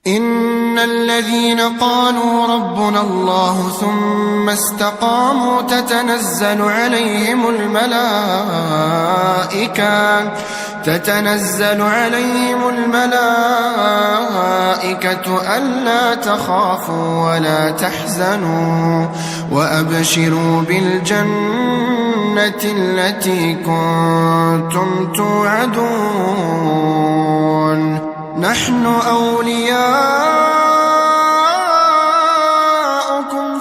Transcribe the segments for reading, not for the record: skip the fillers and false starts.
إن الذين قالوا ربنا الله ثم استقاموا تتنزل عليهم الملائكة ألا تخافوا ولا تحزنوا وأبشروا بالجنة التي كنتم توعدون نحن أولياؤكم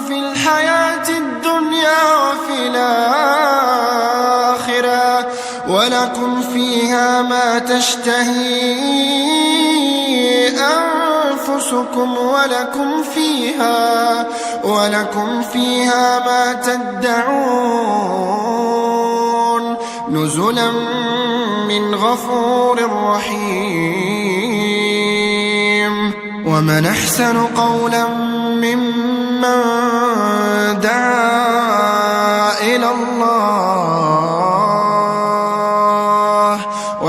في الحياة الدنيا وفي الآخرة ولكم فيها ما تشتهي أنفسكم ولكم فيها ما تدعون نزلا من غفور رحيم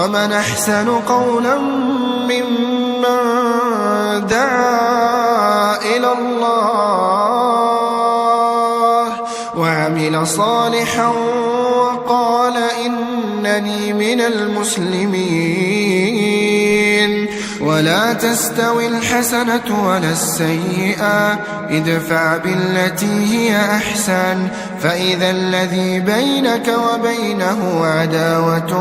ومن أحسن قولا ممن دعا إلى الله وعمل صالحا وقال إنني من المسلمين ولا تستوي الحسنة ولا السيئة ادفع بالتي هي أحسن فإذا الذي بينك وبينه عداوة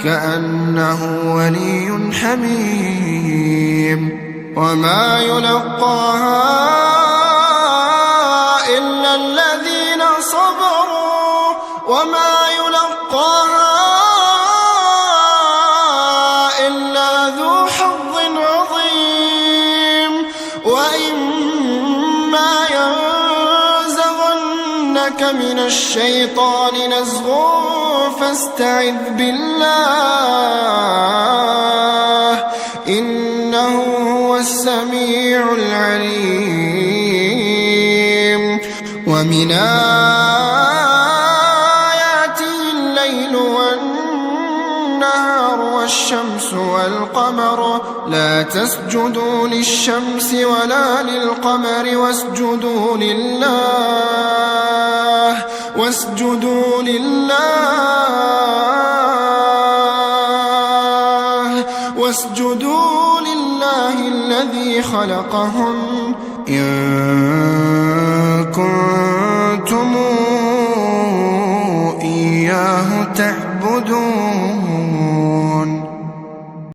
كأنه ولي حميم وما يلقاها إلا الذين صبروا وما يلقاها إلا ذو حظ عظيم وإما ينزغنك من الشيطان نزغ فاستعذ بالله إنه هو السميع العليم ومن آياته الليل والنهار والشمس والقمر لا تسجدوا للشمس ولا للقمر واسجدوا لله الذي خلقهن إن كنتم إياه تعبدون